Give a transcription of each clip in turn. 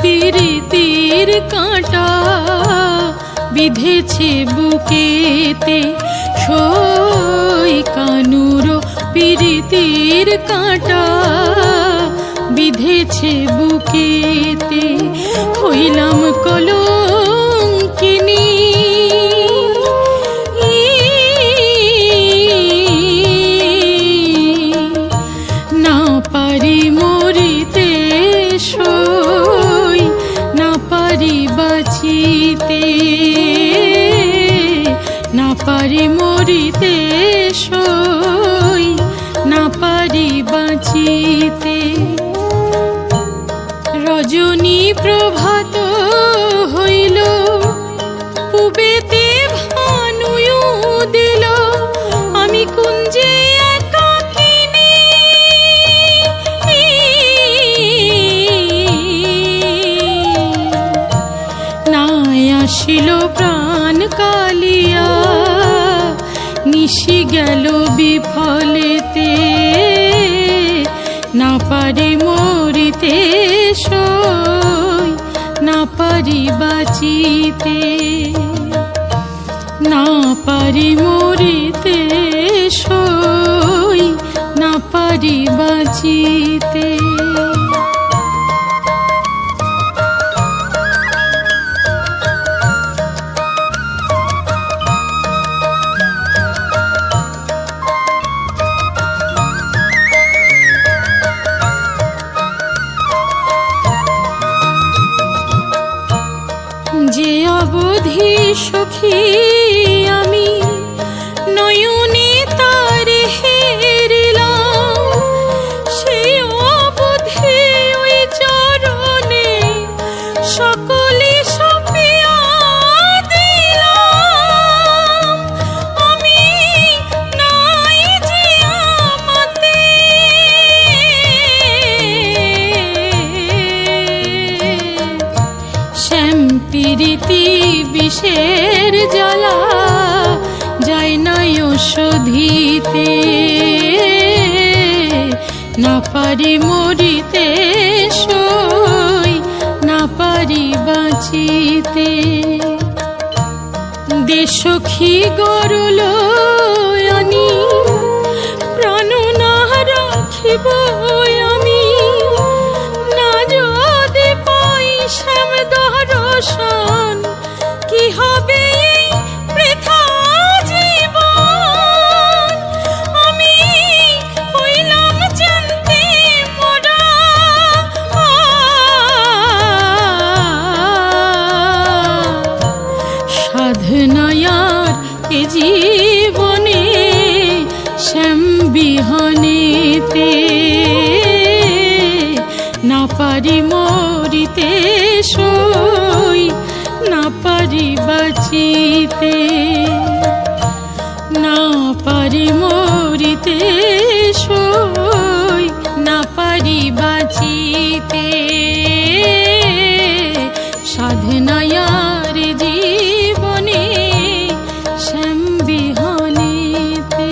প্রীতির কাঁটা বিধেছে বুকেতে, সই কানুর প্রীতির কাঁটা বিধেছে বুকেতে, হইলাম কলঙ্কিনী মরিতে সই না পারি বাঁচিতে। রজনী প্রভাত হইল, পুবেতে ভানুয়ু দিল, আমি কুঞ্জে একাকিনী। নাই আসিল প্রাণ কালিয়া, নিশি গেল বিফলেতে, না পারি মরিতে সই না পারি বাঁচিতে। না পারি মরিতে সই না পারি বাঁচিতে। যে অবধি সখী আমি নয়নে তারে হেরিলাম, সেই অবধি ওই চরণে সকলে সপিয়া দিলাম। আমি নাই যে আমাতে শ্যাম প্রীতি বিষের জ্বালা, যায় নাই ওষধিতে, না পারি মরিতে সই না পারি বাঁচিতে। দেশখী গরল আনি প্রাণ না রাখিব আমি, না যদি পাই শ্যাম দর্শন, কি হবে এই বৃথা জীবন। আমি হইলাম জানতে মোরা, সাধনায়ার এ জীবনে শ্যাম বিহনেতে, না পারি মরিতে সই না পারি বাঁচিতে। না পারি মরিতে সই না পারি বাঁচিতে। সাধনায়ার জীবনে শ্যাম বিহনেতে।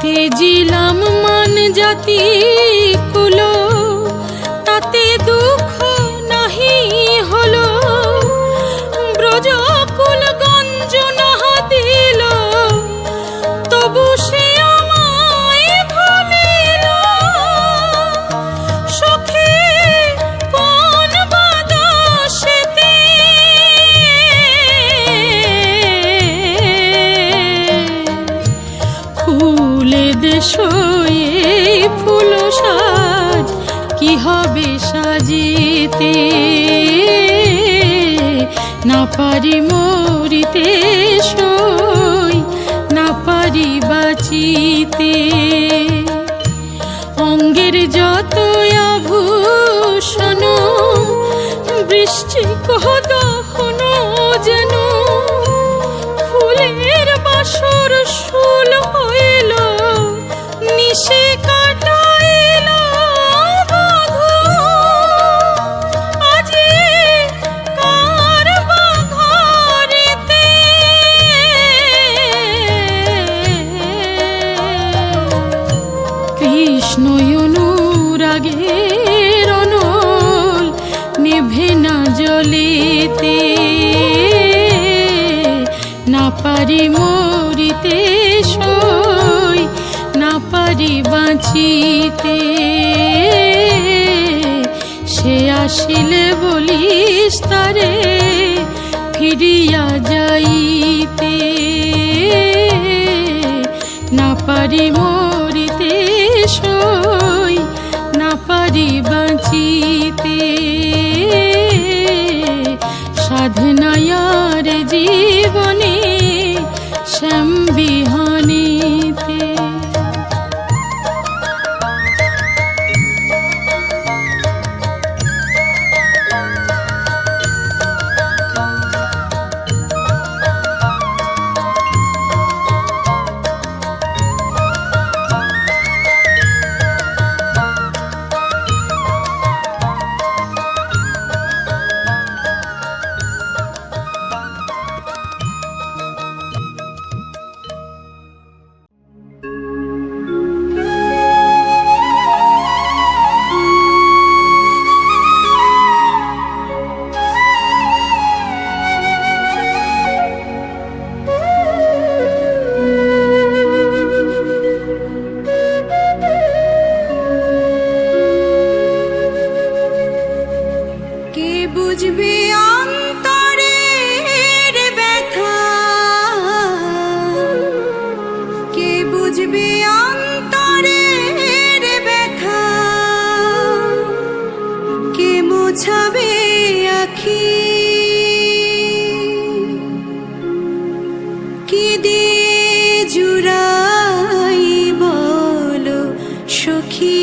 তেজিলাম মান জাতি কুল, তাতে দুঃখ নাহি হলো, ব্রজকুল গঞ্জ না দিল, তবু সে আমায় ভুলিল। সখী কোন বাদশেতে ফুলে দেশ ফুল সাজ, কি হবে সাজিতে। না পারি মরিতে সই না পারি বাঁচিতে। অঙ্গের যত আভূষণ বৃশ্চিক দহন যেন, ফুলের বাসর শুল হইল, নিশে কাটাইল বধূ। আজি কার বা ঘরেতে কৃষ্ণ অনুরাগের অনল নিভে না জ্বলিতে। না পারি মরিতে সই না পারি বাঁচিতে। সে আসিলে বলিস তারে ফিরিয়া যাইতে, না পারি মরিতে সই, না পারি বাঁচিতে। সাধনায়ার জীবনে শ্যাম বিহানিতে। বুঝবে অন্তরের ব্যথা, কে বুঝবে অন্তরের ব্যথা, কে মোছাবে আখি, কি দিয়ে জুড়াই বলো সখী,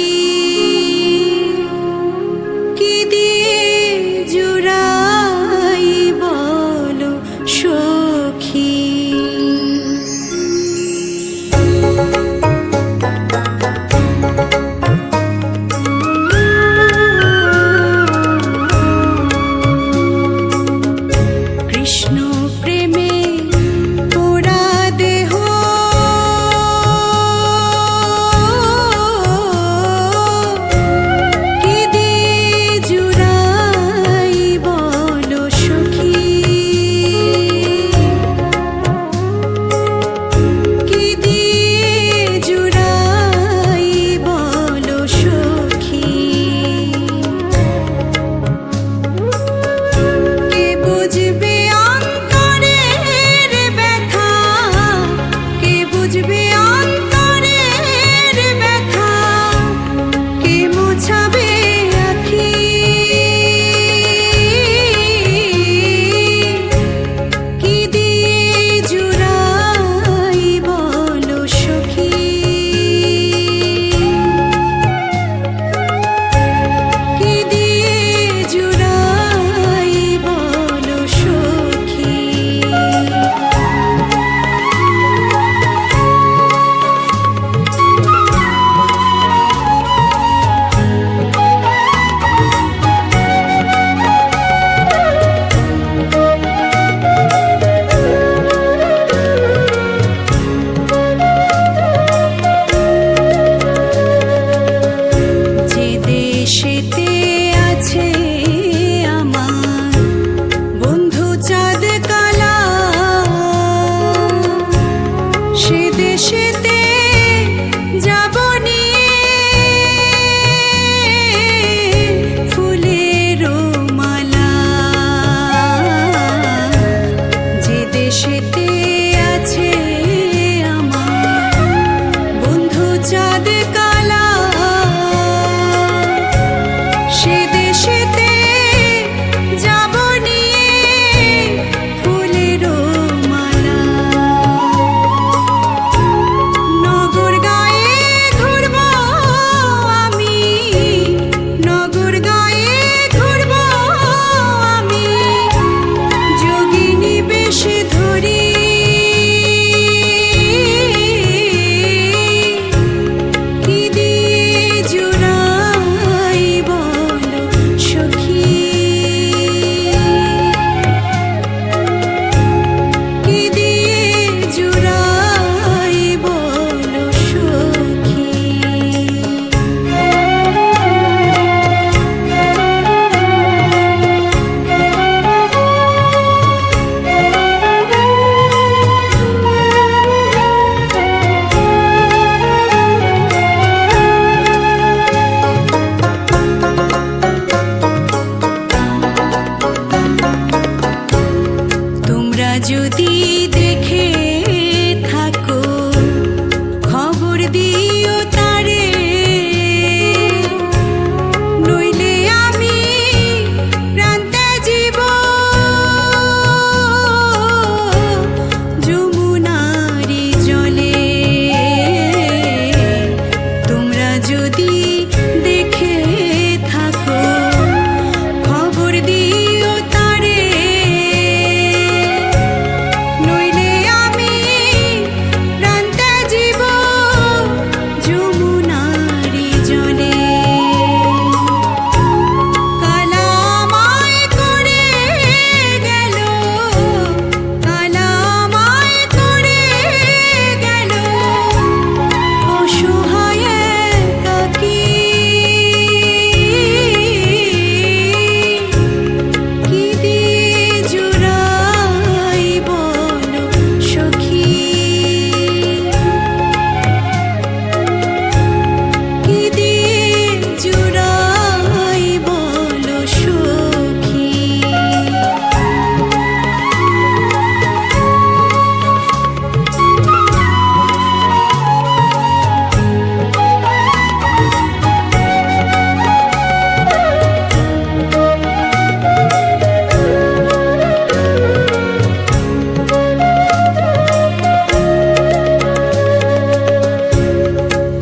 ধরি তোমরা যদি দেখে থাকো খবর দিও তারে, নইলে আমি প্রান্তে জীব যমুনারি জলে। তোমরা যদি দেখে থাকো খবর দিও তারে, নইলে আমি প্রান্তে জীব যমুনারি জলে। কালামায় করে গেল, কালামায় করে গেল অসহায় একাকী। কি দিয়ে জুড়াই বলো সখী, কি দিয়ে জুড়াই বলো সখী।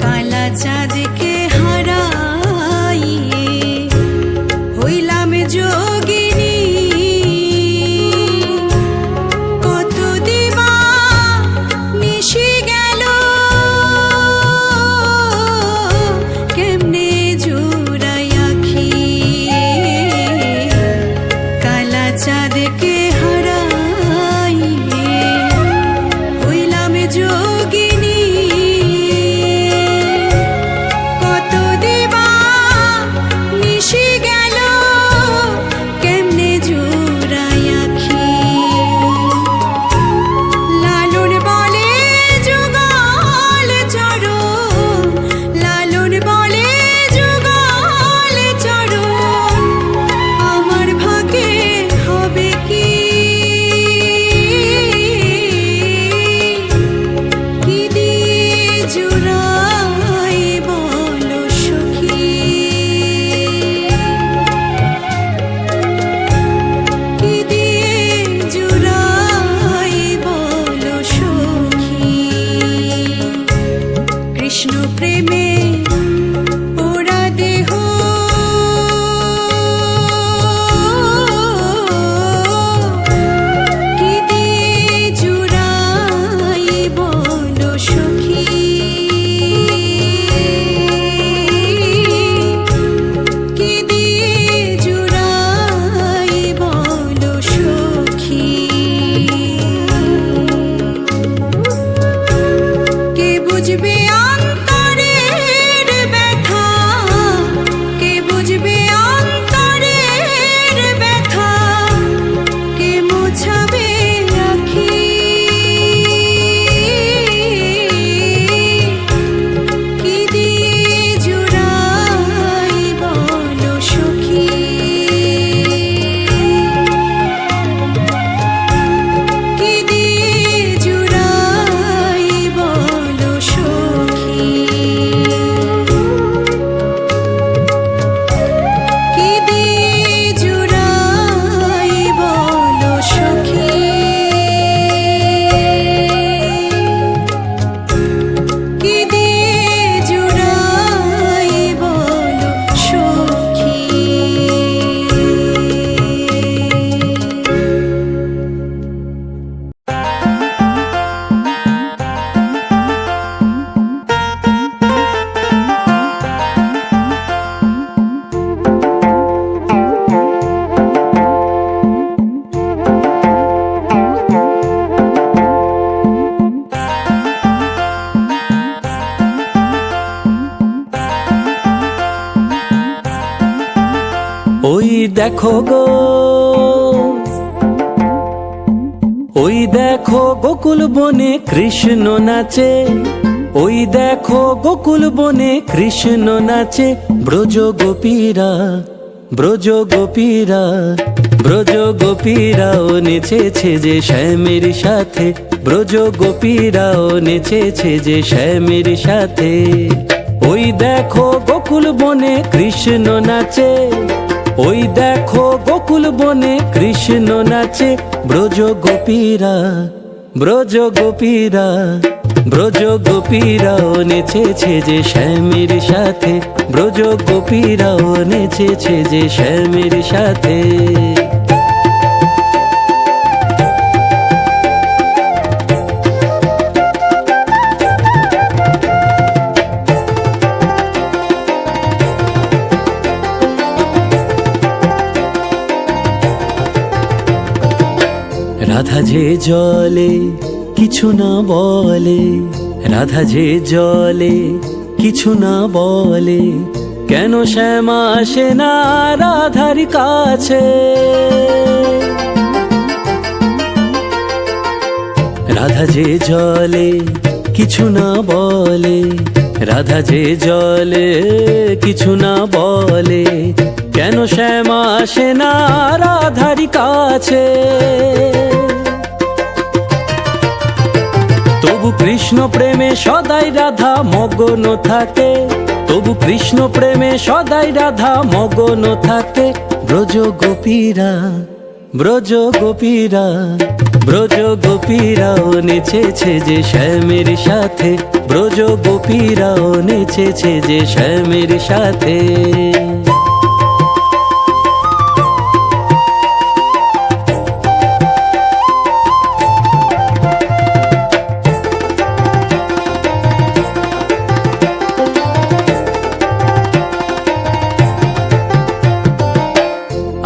কালা চাঁদকে হারাইয়ে হইলাম যোগিনী, কত দিবা নিশি গেল কেমনে জুড়াই আখি। কালা চাঁদকে হারাইয়ে হইলাম যোগিনী, কত দিবা নিশি গেল কেমনে জুড়াই আখি। লালন বলে যুগল চরো, লালন বলে যুগল চরো, আমার ভাগে হবে কি। কি দিয়ে জুড়াই বলো সখী, কি দিয়ে জুড়াই বলো সখী। কৃষ্ণ প্রেমে পোড়া দেহ, কি দিয়ে জুড়াই বলো সখী। কি দিয়ে জুড়াই বলো সখী। কে বুঝবে অন্তরের ব্যথা, কে বুঝবে অন্তরের ব্যথা, কে মোছাবে আখি। কি দিয়ে জুড়াই বলো সখী, কি দিয়ে জুড়াই বলো সখী। কি দিয়ে জুড়াই বলো সখী। কি দিয়ে জুড়াই বলো সখী। ওই দেখো গো, ওই দেখো গোকুল বনে কৃষ্ণ নাচে, ওই দেখো গোকুল বনে কৃষ্ণ নাচে। ব্রজ গোপীরা, ব্রজ গোপীরা, ব্রজ গোপীরাও নেচেছে যে শ্যামের সাথে, ব্রজ গোপীরাও নেচেছে যে শ্যামের সাথে। ওই দেখো গোকুল বনে কৃষ্ণ নাচে, ওই দেখো গোকুল বনে কৃষ্ণ নাচে। ব্রজ গোপীরা, ব্রজ গোপীরা, ব্রজ গোপীরাও নেচেছে যে শ্যামের সাথে, ব্রজ গোপীরাও নেচেছে যে শ্যামের সাথে। রাধা যে জলে কিছু না বলে, রাধা যে জলে কিছু না বলে, কেন শ্যামা আসে না রাধার কাছে? রাধা যে জলে কিছু না বলে, রাধা যে জলে কিছু না বলে, কেন শ্যামা আসে না রাধার কাছে? তবু কৃষ্ণ প্রেমে সদাই রাধা মগ্ন থাকে, তবু কৃষ্ণ প্রেমে সদাই রাধা মগ্ন থাকে। ব্রজ গোপীরা, ব্রজ গোপীরা, ব্রজ গোপীরাও নেচেছে যে শ্যামের সাথে, ব্রজ গোপীরাও নেচেছে যে শ্যামের সাথে।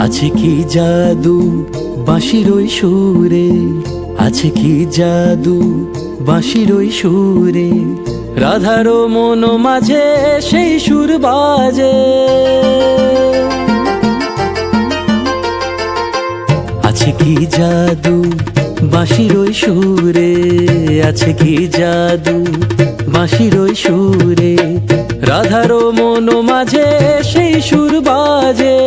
আছে কি জাদু বাঁশির ওই সুরে, আছে কি জাদু বাঁশির ওই সুরে, রাধার মন মাঝে সেই সুর বাজে। আছে কি জাদু বাঁশির ওই সুরে, আছে কি জাদু বাঁশির ওই সুরে, রাধার মন মাঝে সেই সুর বাজে।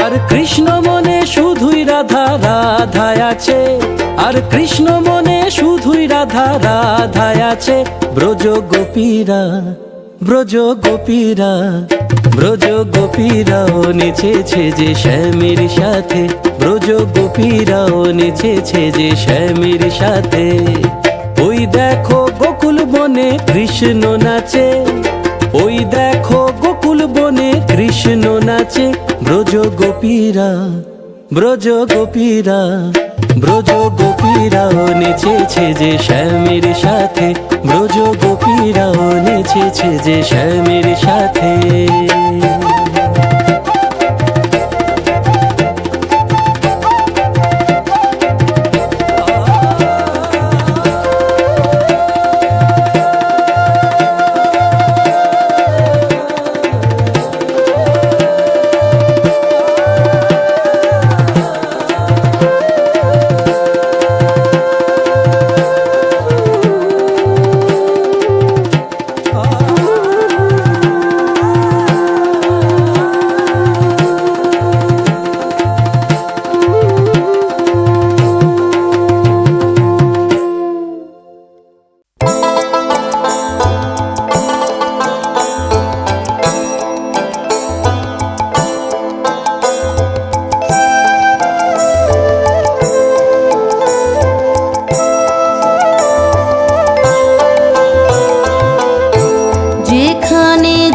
আর কৃষ্ণ মনে শুধুই রাধা রাধা আছে, আর কৃষ্ণ মনে শুধুই রাধা রাধা আছে। ব্রজ গোপীরা, ব্রজ গোপীরা, ব্রজ গোপীরাও নেচেছে যে শ্যামের সাথে, ব্রজ গোপীরাও নেচেছে যে শ্যামের সাথে। ওই দেখো গোকুল বনে কৃষ্ণ নাচে, ওই দেখো গোকুল বনে কৃষ্ণ নাচে। ব্রজ গোপীরা, ব্রজ গোপীরা, ব্রজ গোপীরাও নেচেছে যে শ্যামের সাথে, ব্রজ গোপীরাও নেচেছে যে শ্যামের সাথে।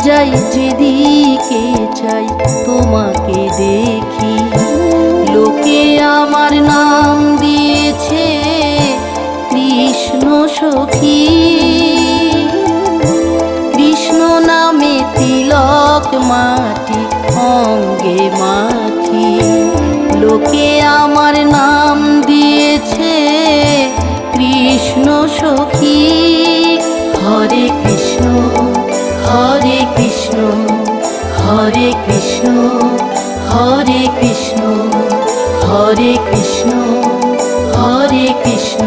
যাই যেদিকে চাই তোমাকে দেখি, লোকে আমার নাম দিয়েছে কৃষ্ণ সখী। কৃষ্ণ নামে তিলক মাটি অঙ্গে মাখি, লোকে আমার নাম দিয়েছে কৃষ্ণ সখী। হরে কৃষ্ণ হরে কৃষ্ণ, হরে কৃষ্ণ হরে কৃষ্ণ, হরে কৃষ্ণ হরে কৃষ্ণ,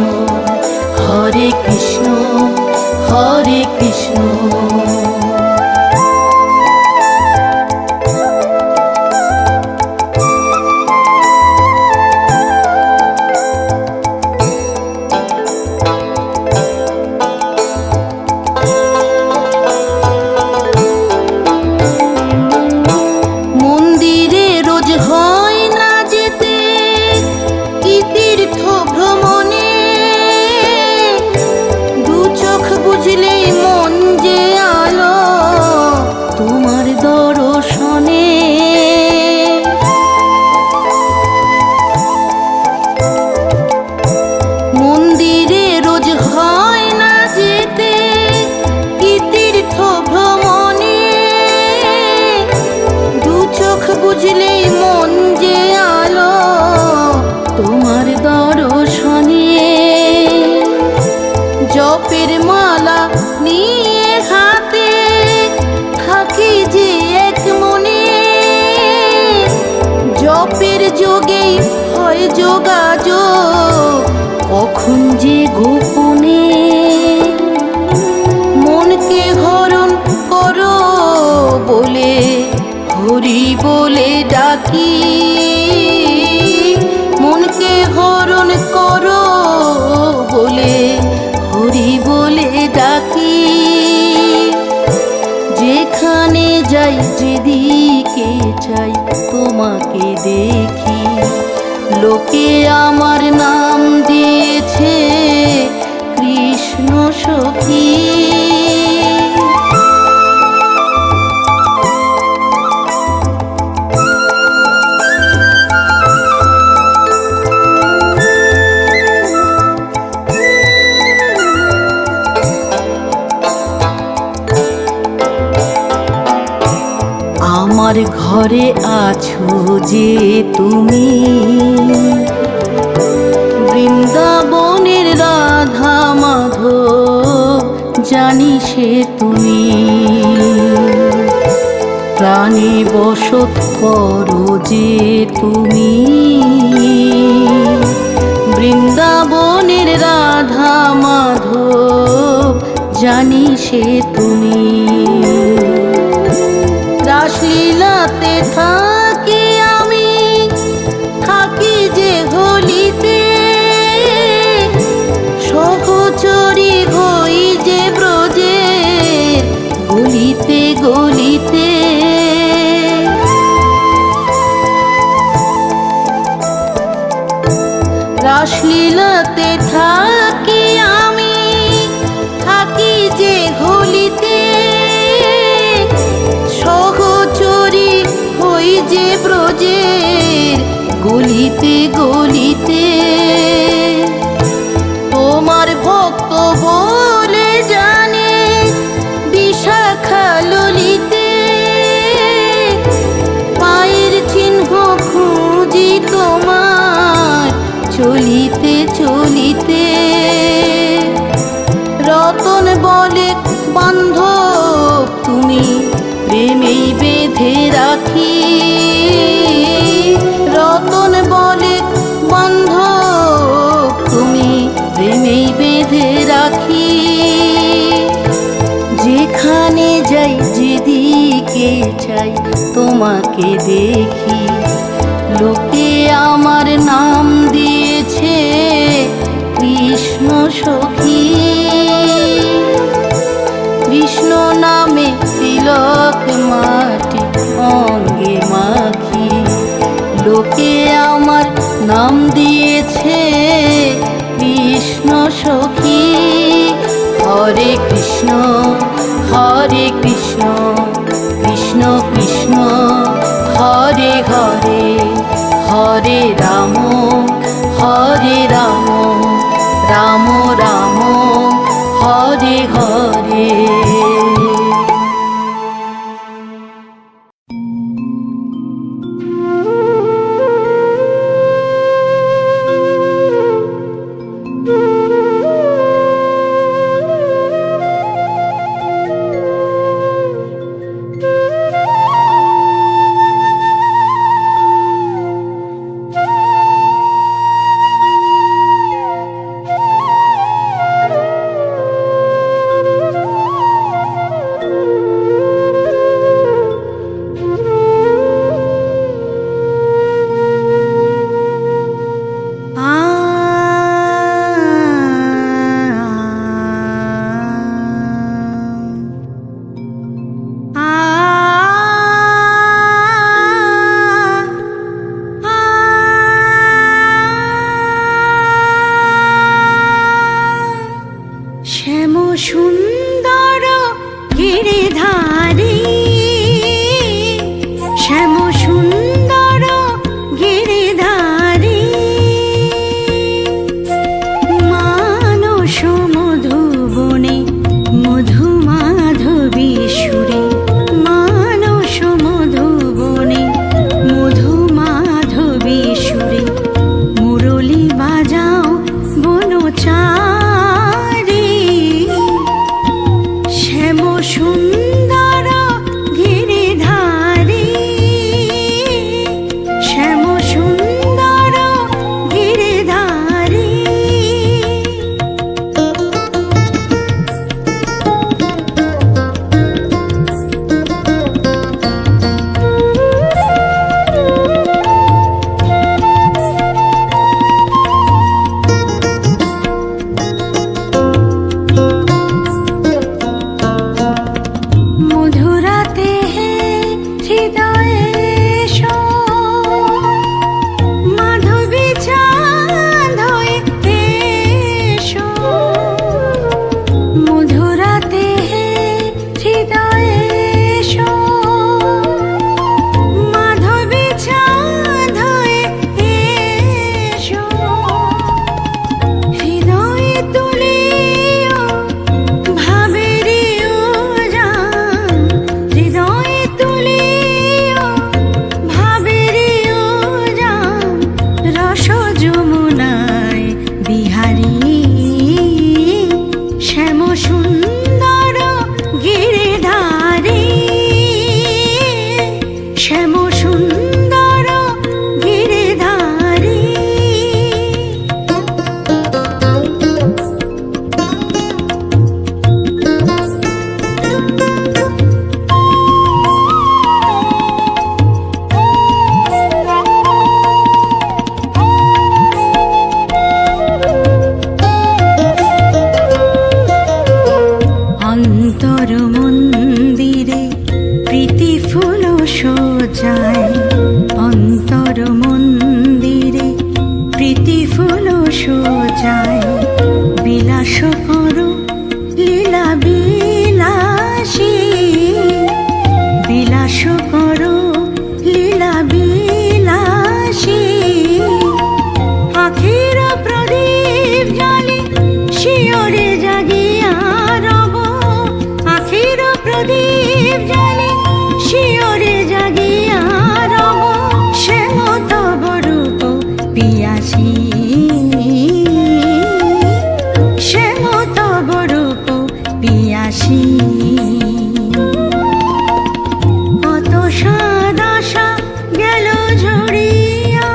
হরে কৃষ্ণ হরে কৃষ্ণ। বুঝলেই মন যে আলো তোমার দর্শনে। জপের মালা নিয়ে হাতে থাকি যে এক মনে, জপের যোগেই হয় যোগাযোগ কখন যে গোপনে। মনকে হরণ করো বলে হরি বলে ডাকি, মনকে হরণ করো বলে হরি বলে ডাকি। যেখানে যাই যেদিকে চাই তোমাকে দেখি, লোকে আমার নাম দিয়েছে কৃষ্ণ সখী। আমার ঘরে আছো যে তুমি, বৃন্দাবনের রাধা মাধব জানি সে তুমি। প্রাণে বসত করো যে তুমি, বৃন্দাবনের রাধা মাধব জানি সে তুমি। রাসলীলাতে থাকি আমি, থাকি যে গলিতে, সহচরী হই যে ব্রজে গলিতে গলিতে। রাসলীলাতে থাকি আমি, থাকি যে গলিতে, সহচরী হই যে ব্রজের গলিতে গলিতে। তোমার ভক্ত বলে জানে বিশাখা ললিতে, পায়ের চিহ্ন খুঁজি তোমার চলিতে চলিতে। রতন বলে বান্ধব তুমি, প্রেমেই বেঁধে রাখি। রতন বলে বান্ধব তুমি, প্রেমেই বেঁধে রাখি। যেখানে যাই যেদিকে চাই তোমাকে দেখি, লোকে আমার নাম দিয়েছে কৃষ্ণ সখী। কৃষ্ণ নামে তিলক মাটি অঙ্গে মাখি, লোকে আমার নাম দিয়েছে কৃষ্ণ সখী। হরে কৃষ্ণ হরে কৃষ্ণ, কৃষ্ণ কৃষ্ণ হরে হরে, হরে রাম হরে রাম, রাম রাম হরে হরে। যমুনায় বিহারী শ্যাম সুন্দর গিরিধারী শ্যাম সুন্দর গিরিধারী অন্তর মন্দিরে প্রীতি ফুল সজায় অন্তর মন্দিরে প্রীতি ফুল সজায় বিলাস করো লীলা বিলাসী বিলাস করো লীলা বিলাসী আখির প্রদীপ জালি শিওরে জাগিয়া রব আখির প্রদীপ জালি শিওরে জাগিয়া রব শ্যাম তব রূপ পিয়াসী শ্যাম তব রূপ পিয়াসী কত সাদাশা গেল ঝরিয়া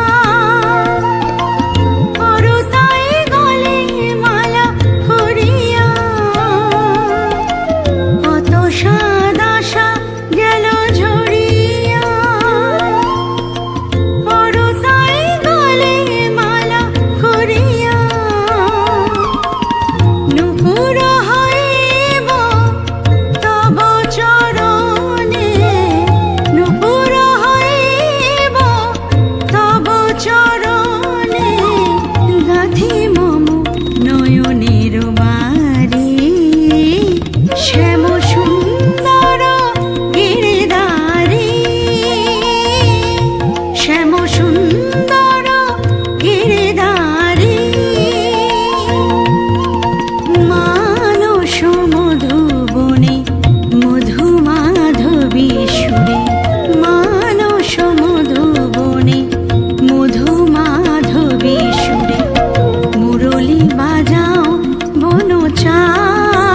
করুতাই গলে মালা হরিয়া কত সাদাশা গেল ঝরিয়া করুতাই গলে মালা হরিয়া নুপুর হইব তব চরণে নুপুর হইব তব চরণে গাথি মম নয়নের বারি শ্যাম সুন্দর গিরিধারী শ্যাম সুন্দর গিরিধারী মানস মধুবনে মধু মাধবী সুরে মানস মধুবনে মধু মাধবী সুরে মুরলী বাজাও বনচারী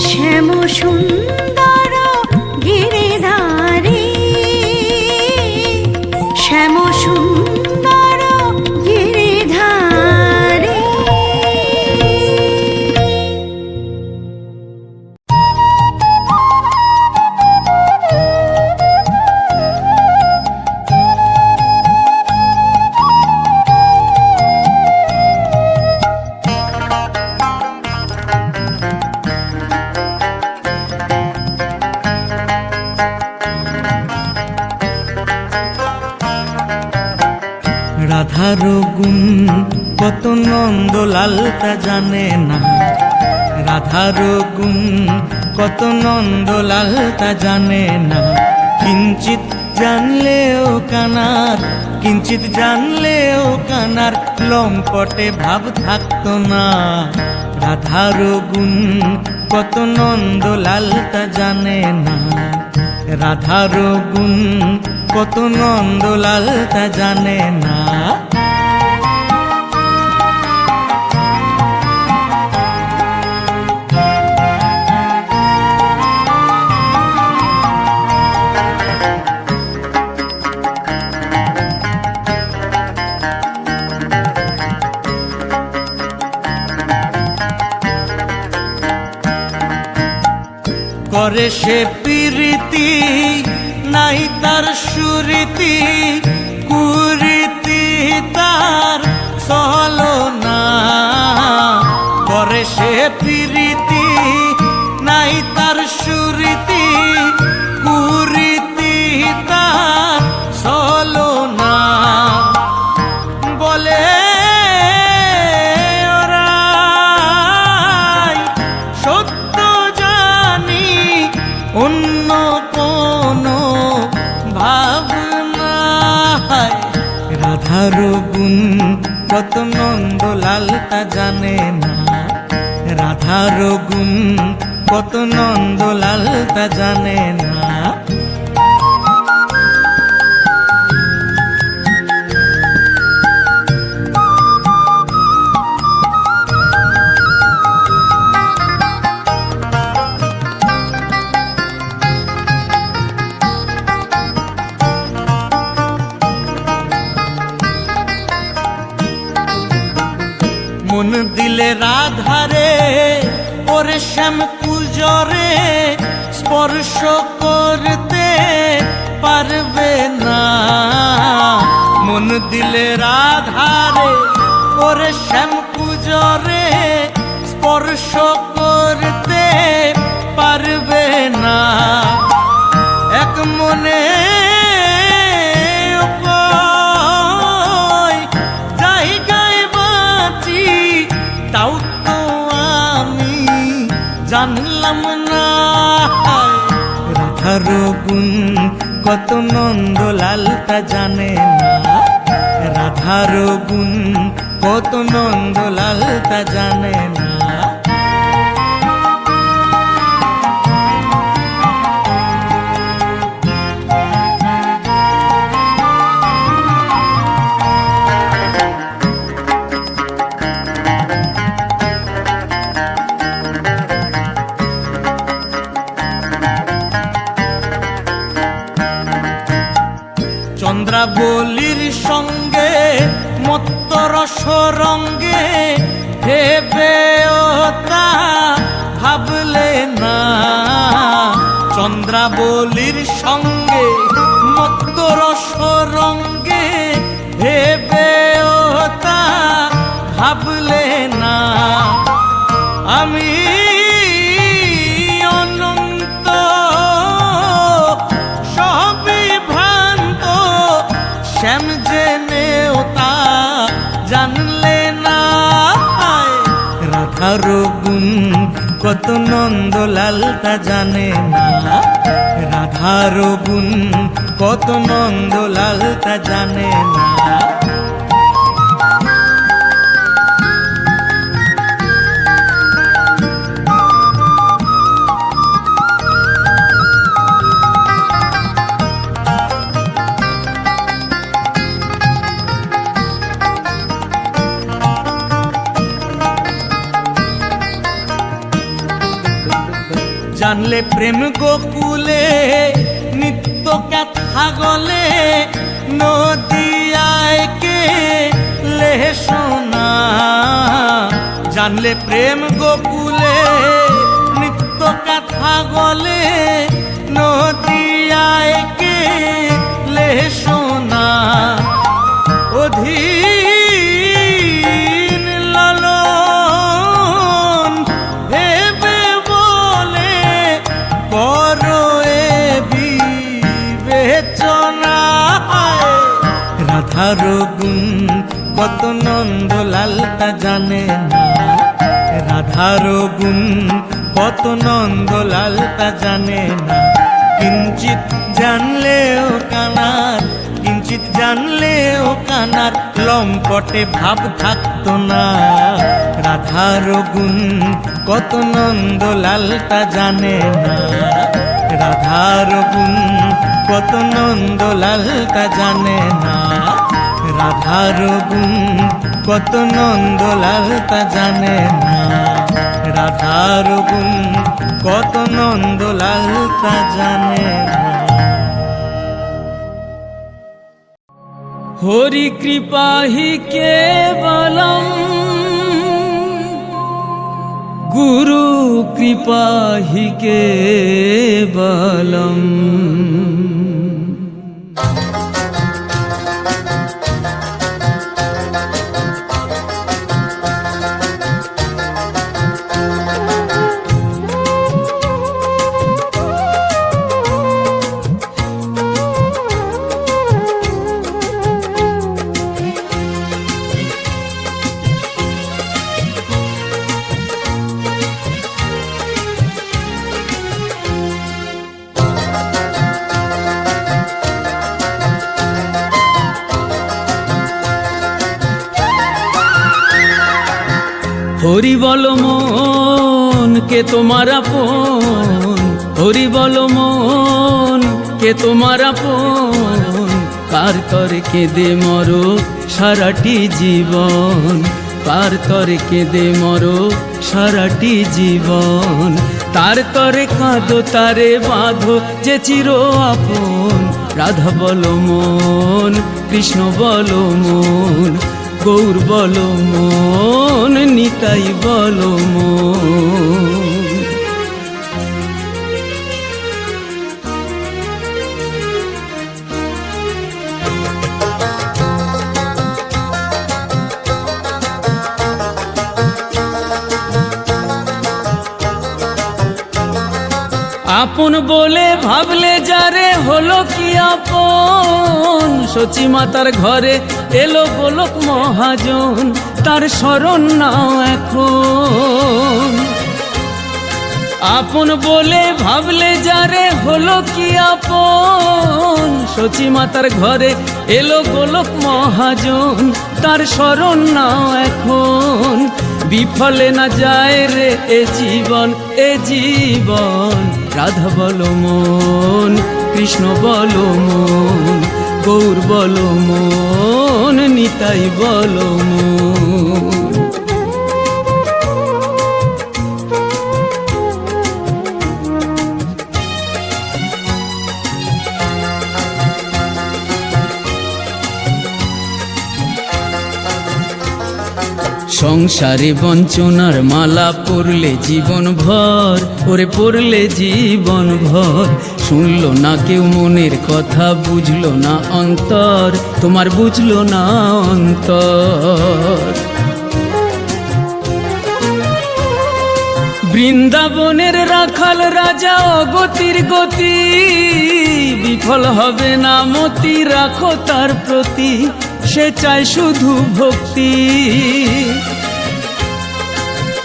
শ্যাম সুন্দর গিরিধারী শ্যাম সুন্দর গিরিধারী রাধার গুণ কত নন্দলাল তা জানে না রাধার গুণ কত নন্দলাল তা জানে না কিঞ্চিত জানলেও কানার কিঞ্চিত জানলেও কানার লম্পটে ভাব থাকতো না রাধার গুণ কত নন্দলাল তা জানে না রাধার গুণ কত নন্দলাল তা জানে না করে সে প্রীতি নাই তার সুরীতি কুরীতি তার সহলো না করে সে প্রীতি নাই তার সুরীতি কুরীতি তার সহলো না বলে ওরাই সত্য জানি অন্য কোনো ভাবনা রাধার গুণ কত নন্দলাল তা জানে না রাধার গুণ কত নন্দলাল তা জানে না দিলে রাধারে ওরে শ্যাম পূজরে স্পর্শ করতে পারবে না। মন দিলে রাধারে ওরে শ্যাম পূজরে স্পর্শ করতে পারবে না। এক মনে জায়গায় বাঁচি তাও তো আমি জানলাম না। রাধার গুণ কত নন্দলাল তা জানে না। রাধার গুণ কত নন্দলাল তা জানে না। চন্দ্রাবলীর সঙ্গে মত্ত রস রঙ্গে হেবে তা ভাবলে না। চন্দ্রাবলীর সঙ্গে মত্ত রস রঙ্গে হেবে তা ভাবলে না। আমি অনন্ত সবই ভ্রান্ত শ্যাম জেনেও তা জানলে না। রাধার গুণ কত নন্দলাল তা জানে না। রাধার গুণ কত নন্দলাল তা জানে না। জানলে প্রেম গোকুলে নিত্য কথা গলে নদিয়ায় কে লে সোনা। জানলে প্রেম গোকুলে নিত্য কথা গলে নদিয়ায় কে লে সোনা। অধীন লালন হেবে বলে করো এ বিবেচনা। রাধার গুণ কত নন্দলাল তা জানে না। রাধার গুণ কত নন্দলাল তা জানে না। কিঞ্চিত জানলেও কানার, কিঞ্চিত জানলেও কানার লম্পটে ভাব থাকতো না। রাধার গুণ কত নন্দলাল তা জানে না। রাধার গুণ কত নন্দলাল তা জানে না। রাধার গুণ কত নন্দলাল তা জানে না। রাধার গুণ কত নন্দলাল তা জানে না। হরি কৃপা হি কেবলম গুরু কৃপা হি কেবলম। হরি বল মন কে তোমার আপন। হরি বল মন কে তোমার আপন। কার তরে কেঁদে মরো সারাটি জীবন। কার তরে কেঁদে মরো সারাটি জীবন। তার তরে কাঁদো তারে বাঁধো যে চির আপন। রাধা বল মন কৃষ্ণ বল মন। গৌর বলো মন, নিতাই বলো মন। আপন বলে ভাবলে যারে হলো কি আপন, সচি মাতার ঘরে এলো গোলক মহাজন, তার শরণ নাও এখন। আপন বলে ভাবলে যারে হলো কি আপন, সচি মাতার ঘরে এলো গোলক মহাজন, তার শরণ নাও এখন। বিফলে না যায় রে এ জীবন, এ জীবন। রাধা বলো মন, কৃষ্ণ বলো মন, গৌর বলো মন, নিতাই বলো মন। সংসারে বঞ্চনার মালা পরলে জীবন ভর, ওরে পরলে জীবন ভর। শুনলো না কেউ মনের কথা, বুঝলো না অন্তর, তোমার বুঝলো না অন্তর। বৃন্দাবনের রাখাল রাজা অগতির গতি, বিফল হবে না মতি, রাখো তার প্রতি, সে চায় শুধু ভক্তি।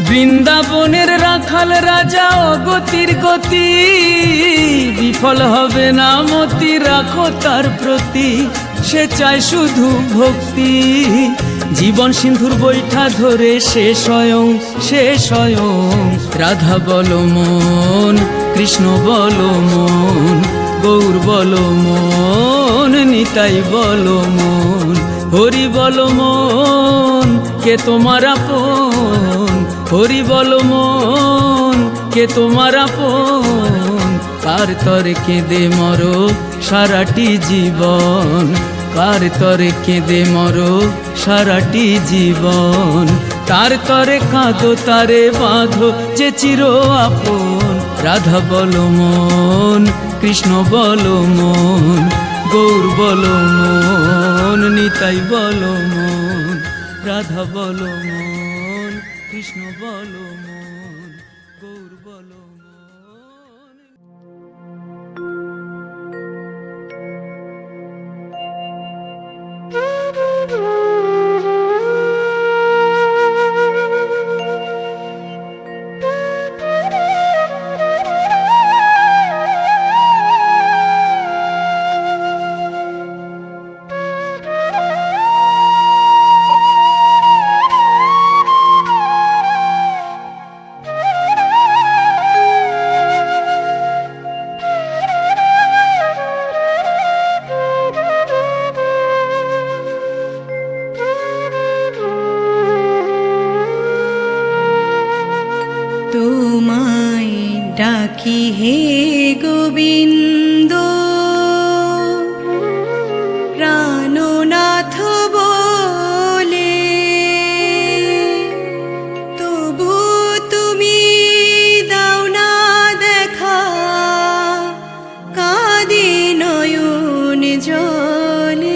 বৃন্দাবনের রাখাল রাজা অগতির গতি, বিফল হবে না মতি, রাখো তার প্রতি, সে চায় শুধু ভক্তি। জীবন সিন্ধুর বৈঠা ধরে সে স্বয়ং, সে স্বয়ং। রাধা বলো মন, কৃষ্ণ বলো মন, গৌর বলো মন, নিতাই বলো মন। হরি বলো মন, কে তোমার আপন, হরি বলো মন, কে তোমার আপন। কার তরে কেঁদে মরো সারাটি জীবন, কার তরে কেঁদে মরো সারাটি জীবন। তার তরে কাঁদো, তারে বাঁধো যে চির আপন। রাধা বলো মন, কৃষ্ণ বলো মন, গৌর বলো মন, নিতাই বলো মন। রাধা বলো মন, কৃষ্ণ বলো মন, গৌর বলো মন। তোমায় ডাকি হে গোবিন্দ, প্রাণনাথ বলে, তবু তুমি দাও না দেখা, কাঁদে নয়ন জলে।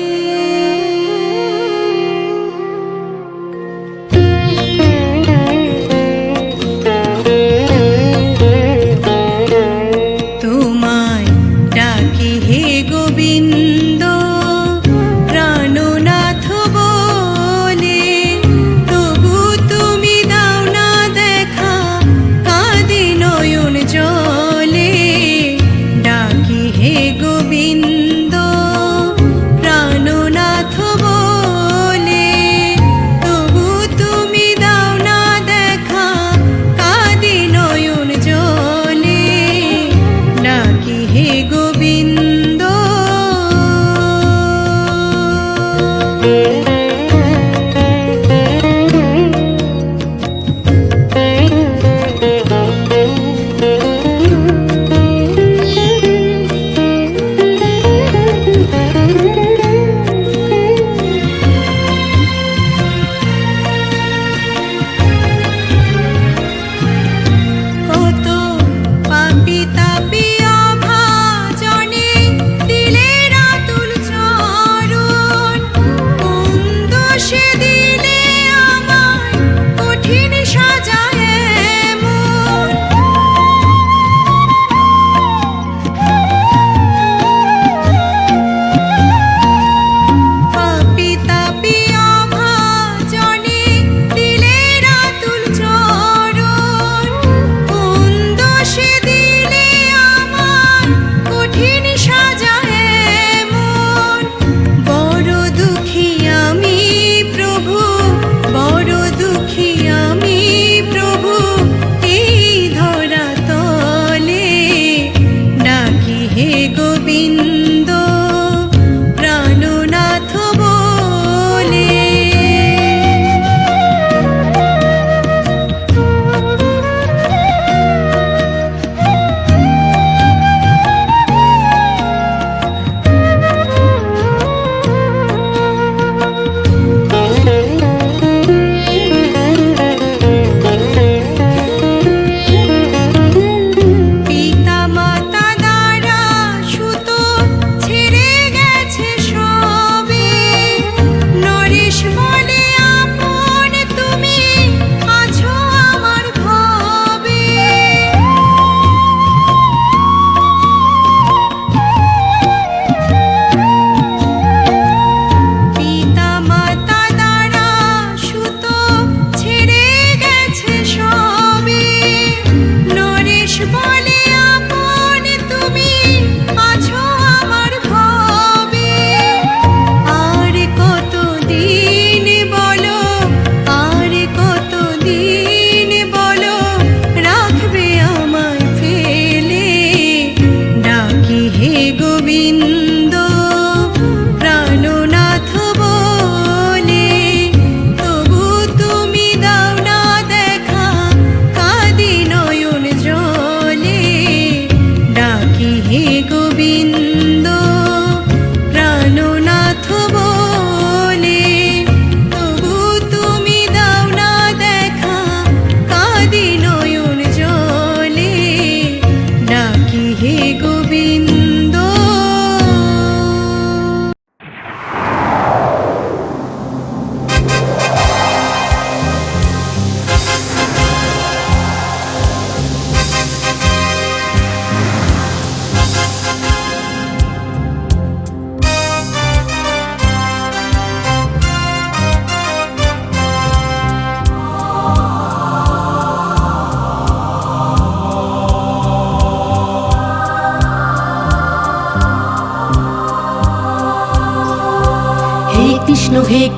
হে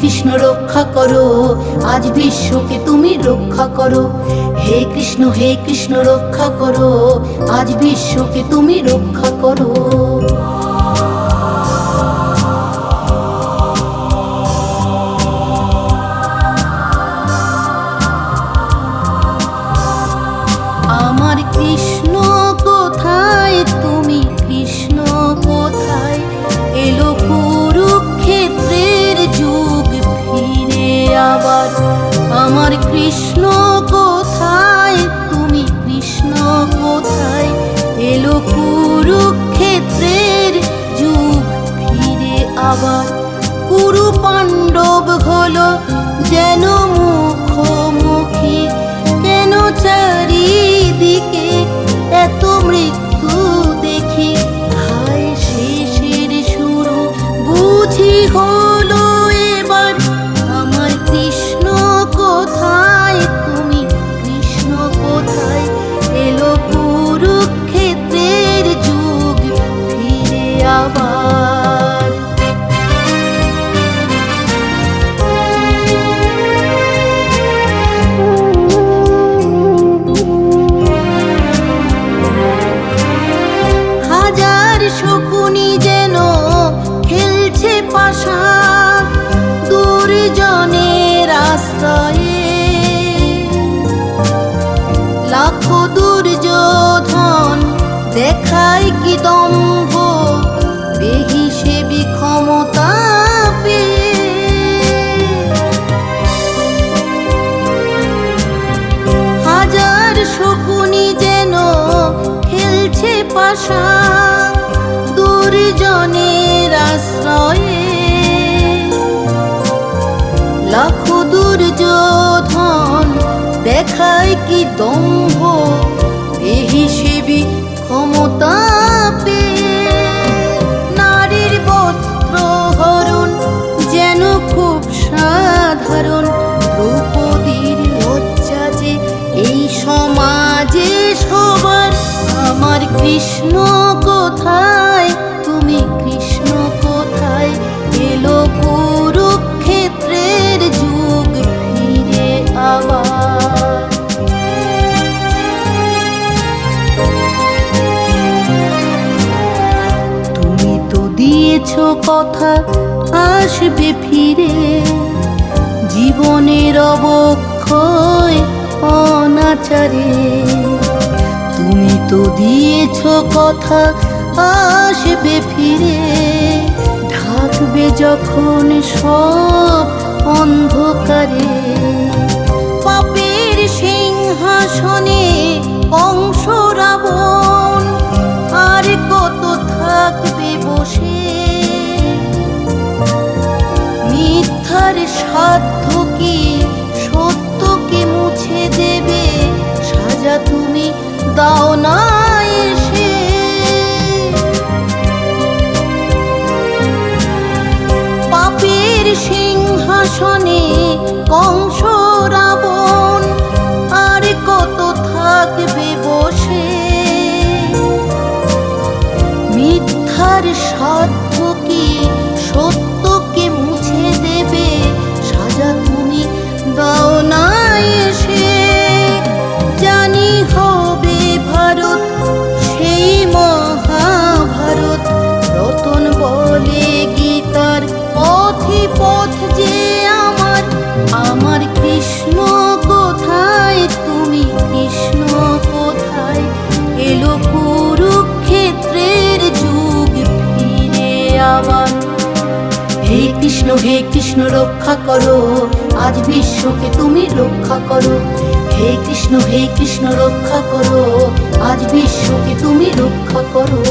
কৃষ্ণ রক্ষা করো, আজ বিশ্বকে তুমি রক্ষা করো। হে কৃষ্ণ রক্ষা করো, আজ বিশ্বকে তুমি রক্ষা করো। আমার কৃষ্ণ কোথায়, তুমি কৃষ্ণ কোথায়? এলো কুরুক্ষেত্রের যুগ ফিরে আবার। আমার কৃষ্ণ কোথায়, তুমি কৃষ্ণ কোথায়? এলো কুরুক্ষেত্রের যুগ ফিরে আবার। কুরু পাণ্ডব হলো যেন মুখোমুখি, কেন চারিদিকে এত মৃত্যু দেখি? হায় শেষের শুরু বুঝি হলো এবার। আমার কৃষ্ণ কোথায়, তুমি কৃষ্ণ কোথায়? এলো কুরুক্ষেত্রের যুগ ফিরে আবার। হাজার শকুনি যেন খেলছে পাশা দুর্জনের আশ্রয়ে। লাখো দুর্যোধন দেখায় কি দম্ভ, বেহিসেবি ক্ষমতা পেয়ে। হাজার শকুনি যেন খেলছে পাশা দুর্জনের আশ্রয়ে। লাখো দুর্যোধন দেখায় কি দম্ভ, বেহিসেবি ক্ষমতা পেয়ে। নারীর বস্ত্র হরণ যেন খুব সাধারণ, দ্রৌপদীর লজ্জা যে এই সমাজে সবার। আমার কৃষ্ণ কোথায়, তুমি কৃষ্ণ কোথায়? এলো কুরুক্ষেত্রের যুগ ফিরে আবার। তুমি তো দিয়েছ কথা আসবে ফিরে, জীবনের অবক্ষয় অনাচারে। তুমি তো দিয়েছ কথা আসবে ফিরে, ঢাকবে যখন সব অন্ধকারে। পাপের সিংহাসনে কংস রাবণ আর কত থাকবে বসে। মিথ্যার সাধ্য কি সত্যকে মুছে দেবে? সাজা তুমি দাও না এসে। পাপের সিংহাসনে কংস রাবণ আর কত থাকবে বসে। মিথ্যার সাধ্য কি সত্যকে মুছে দেবে? সাজা তুমি দাও না এসে। জানি হবে ভারত সেই মহাভারত, রতন বলে গীতার পথিপথ যে আমার। আমার কৃষ্ণ কোথায়, তুমি কৃষ্ণ কোথায়? এলো কুরুক্ষেত্রের যুগ ফিরে আবার। হে কৃষ্ণ রক্ষা করো, আজ বিশ্বকে তুমি রক্ষা করো। হে কৃষ্ণ রক্ষা করো, আজ বিশ্বকে তুমি রক্ষা করো।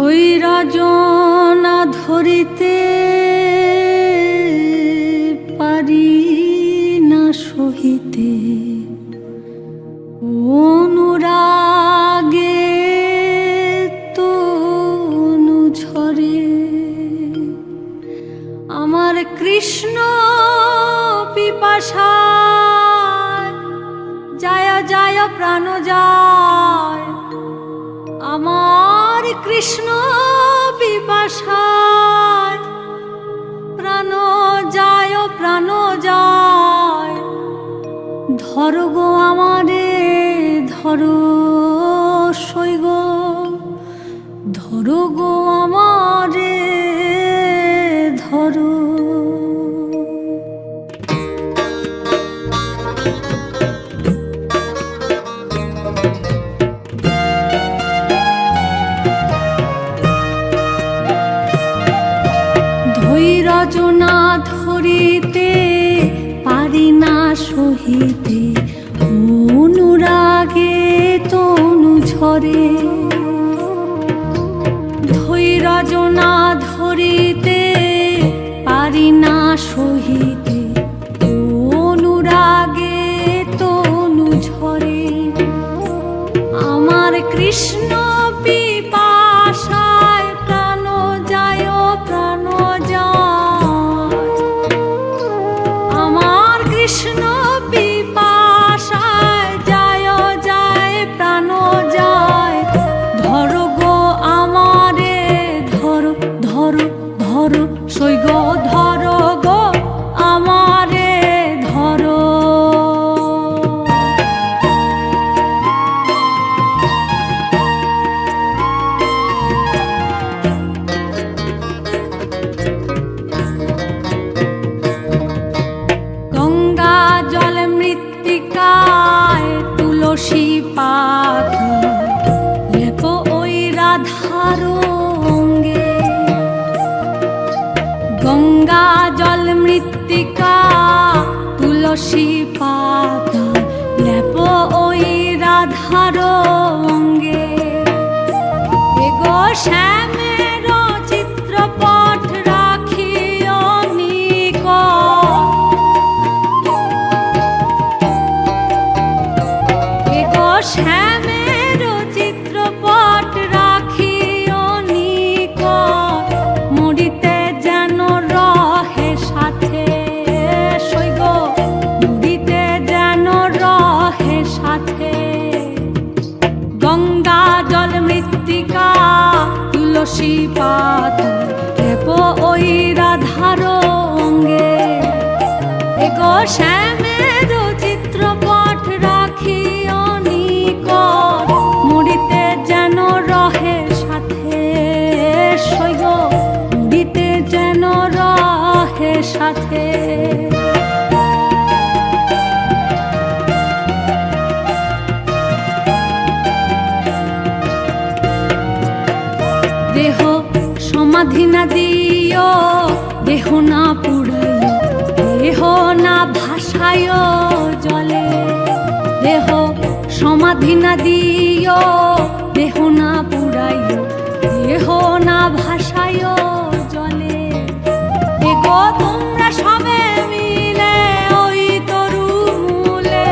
ধৈর্য না ধরিতে পারি না সহিতে অনুরাগে তনু ঝরে আমার কৃষ্ণ পিপাসা যায় যায় প্রাণ যায় আমার কৃষ্ণ পিপাসায় প্রাণ যায় প্রাণ যায় ধরো গো আমারে ধরো সইগ ধরো গো আমারে ধরো ধৈর্য না ধরিতে পারি না সহিতে অনুরাগে তনু ঝরে ধৈর্য না ধরিতে পারি না সহিতে অনুরাগে তনু ঝরে আমার কৃষ্ণ পিপাসায় প্রাণ যায় প্রাণ যায় আমার কৃষ্ণ পিপাসায় যায় যায় প্রাণ যায় ধরো গো আমারে ধরো ধরো ধরো সইগ ধরো গো আমারে ধরো গঙ্গা জল মৃত্তিকায় তুলসী পাতা লেপ ওই রাধার অঙ্গে গঙ্গা জল মৃত্তিকা তুলসী পাতা লেপ ওই রাধার অঙ্গে এগো শ্যামের চিত্রপট রাখিও নিকট শ্যামের চিত্রপট রাখিও নিকট মরিতে যেন রহে সাথে সইগ মরিতে যেন রহে সাথে গঙ্গা জল মৃত্তিকা তুলসী পাতা লেপ ওই রাধার অঙ্গে এগো শ্যামের চিত্রপট রাখিও নিকট মরিতে যেন রহে সাথে সইগ মরিতে যেন রহে সাথে দেহ সমাধি না দিও দেহ না পুড়াইও দেহ না ভাসায়ো জলে দেহ সমাধি না দিও দেহ না পুড়াইও দেহ না ভাসায়ো জলে এগো তোমরা সবে মিলে ওই তরু মূলে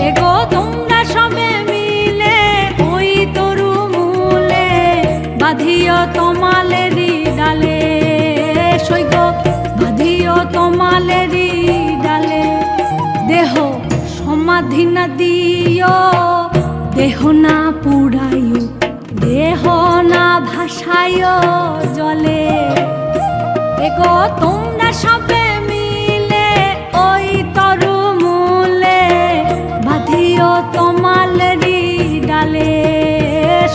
এগো তোমরা সবে মিলে ওই তরু মূলে বাঁধিও তোমালেরি ডালে সইগ বাঁধিও তোমালেরি ডালে দেহ সমাধি না দিও দেহ না পুড়াইও দেহ না ভাসায়ো জলে এগো তোমরা সবে মিলে ওই তরু মূলে বাঁধিও তোমালেরি ডালে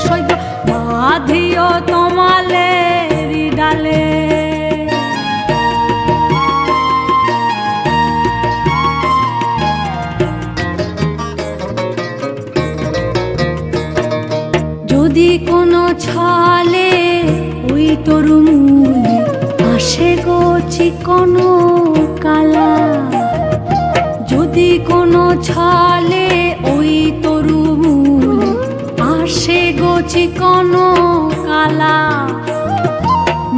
সইগ বাঁধিও তোমালেরি ডালে যদি কোনো ছলে ওই তরু মূলে আসে গো চিকনো কালা যদি কোনো ছলে ওই তরু মূলে আসে গো চিকন কালা,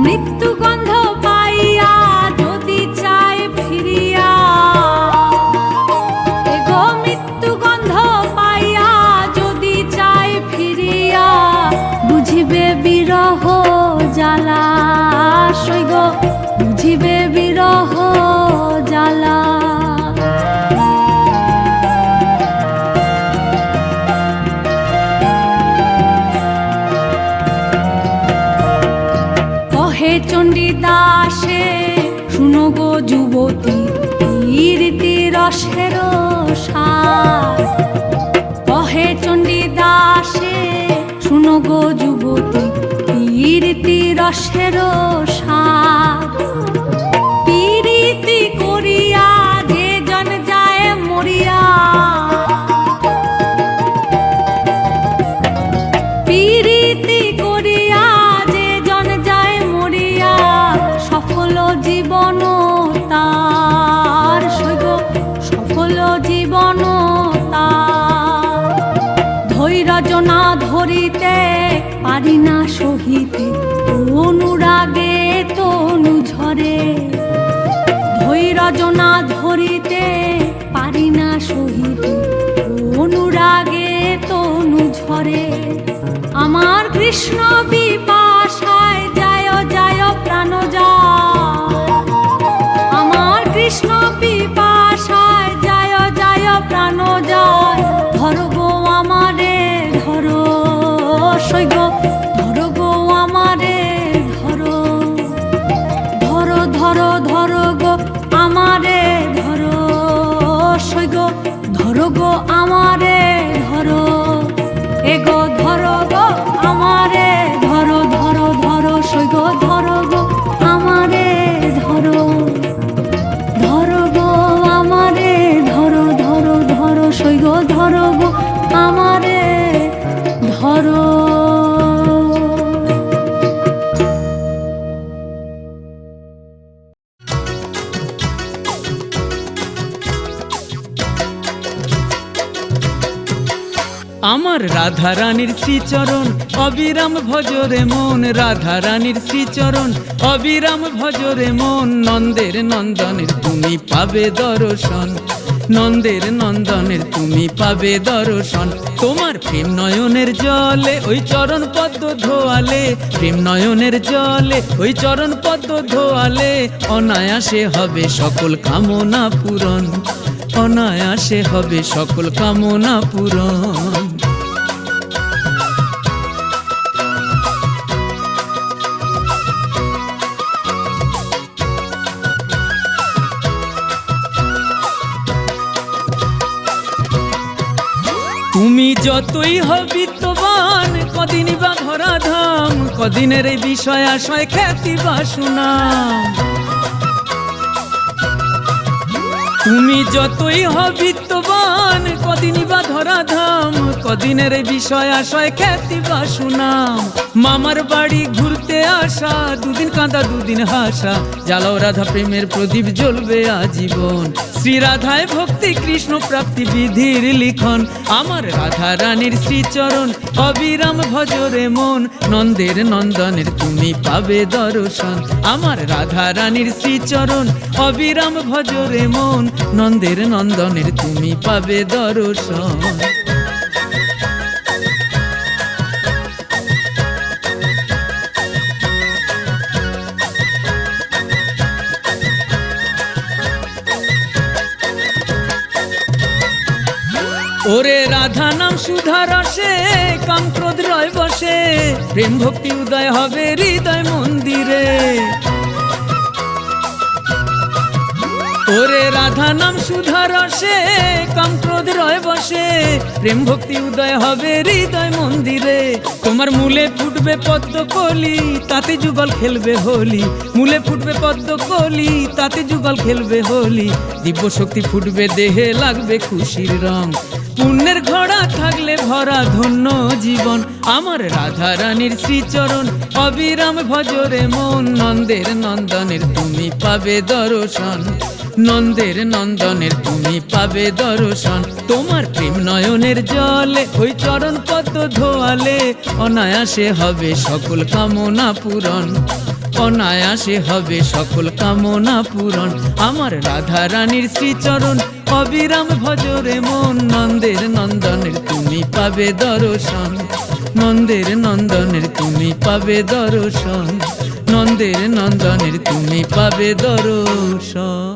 মৃত্যু গন্ধ পাইয়া যদি চায় ফিরিয়া, এগো মৃত্যু গন্ধ পাইয়া যদি চায় ফিরিয়া, বুঝিবে বিরহ জ্বালা, সৈগ বুঝিবে বিরহ জ্বালা। কহে চণ্ডীদাসে শুনো গো যুবতী, রীতি রসের সার। কহে চণ্ডীদাসে শুনো গো যুবতী, রীতি রসের সার। পীরিতি করিয়া যে জন যায় মরিয়া, পীরিতি করিয়া যে জন যায় মরিয়া, সফল জীবন তার, সৈগ সফল জীবন তার। ধৈর্য না ধরিতে পারি না সহিতে, অনুরাগে তনু ঝরে। ধৈর্য না ধরিতে পারি না সহিতে, অনুরাগে তনু ঝরে। আমার কৃষ্ণ বিপাশায় যায় যায় প্রাণ যায়, আমার কৃষ্ণ বিপাশায় যায় যায় প্রাণ যায়। ধরো গো আমারে ধরো, সৈগ ধরো গো আমারে ধরো, ধরো ধরো ধরো গো আমারে ধরো, সৈগ ধরো গো আমারে ধরো, এগো ধরো গো আমারে ধরো, ধরো ধরো সৈগ ধরো গো আমারে ধরো, ধরো গো আমারে ধরো, ধরো ধরো সৈগ ধরো গো আমারে ধরো। আমার রাধা রানীর শ্রীচরণ অবিরাম ভজরে মন, রাধা রানীর শ্রীচরণ অবিরাম ভজরে মন। নন্দের নন্দনের তুমি পাবে দর্শন, নন্দের নন্দনের তুমি পাবে দর্শন। তোমার প্রেম নয়নের জলে ওই চরণ পদ্ম ধোয়ালে, প্রেম নয়নের জলে ওই চরণ পদ্ম ধোয়ালে, অনায়াসে হবে সকল কামনা পূরণ, অনায়াসে হবে সকল কামনা পূরণ। তুমি যতই হবিত্তবান, কদিনই বা ধরা ধাম, কদিনের এই বিষয় আশয় খ্যাতি বাসনা। তুমি যতই হবিত্তবান, কদিনই বা ধরা ধাম, কদিনের এই বিষয় আশয় খ্যাতি বাসনা। মামার বাড়ি ঘুরতে আসা, দুদিন কাঁদা দুদিন হাসা, জ্বালাও রাধা প্রেমের প্রদীপ জ্বলবে আজীবন। শ্রী রাধায় ভক্তি কৃষ্ণ প্রাপ্তি বিধির লিখন, আমার রাধা রানীর শ্রীচরণ অবিরাম ভজরে মন। নন্দের নন্দনের তুমি পাবে দর্শন, আমার রাধা রানীর শ্রীচরণ অবিরাম ভজরে মন। নন্দের নন্দনের তুমি পাবে দর্শন। ওরে রাধা নাম সুধা রসে, কাম ক্রোধ রয় বসে, প্রেম ভক্তি উদয় হবে হৃদয় মন্দিরে। ওরে রাধা নাম সুধা রসে, কাম ক্রোধ রয় বসে, প্রেম ভক্তি উদয় হবে হৃদয় মন্দিরে। তোমার মূলে ফুটবে পদ্ম কলি, তাতে যুগল খেলবে হোলি, মূলে ফুটবে পদ্ম কলি, তাতে যুগল খেলবে হোলি। দিব্য শক্তি ফুটবে দেহে, লাগবে খুশির রং, পুণ্যের ঘোড়া থাকলে ভরা ধন্য জীবন। আমার রাধা রানীর শ্রীচরণ অবিরাম ভজরে মন। নন্দের নন্দনের তুমি পাবে দর্শন, নন্দের নন্দনের তুমি পাবে দর্শন, তোমার প্রেম নয়নের জলে ওই চরণ পদ্ম ধোয়ালে অনায়াসে হবে সকল কামনা পূরণ, অনায়াসে হবে সকল কামনা পূরণ। আমার রাধা রানীর শ্রীচরণ অবিরাম ভজরে মন, নন্দের নন্দনের তুমি পাবে দর্শন, নন্দের নন্দনের তুমি পাবে দর্শন, নন্দের নন্দনের তুমি পাবে দর্শন।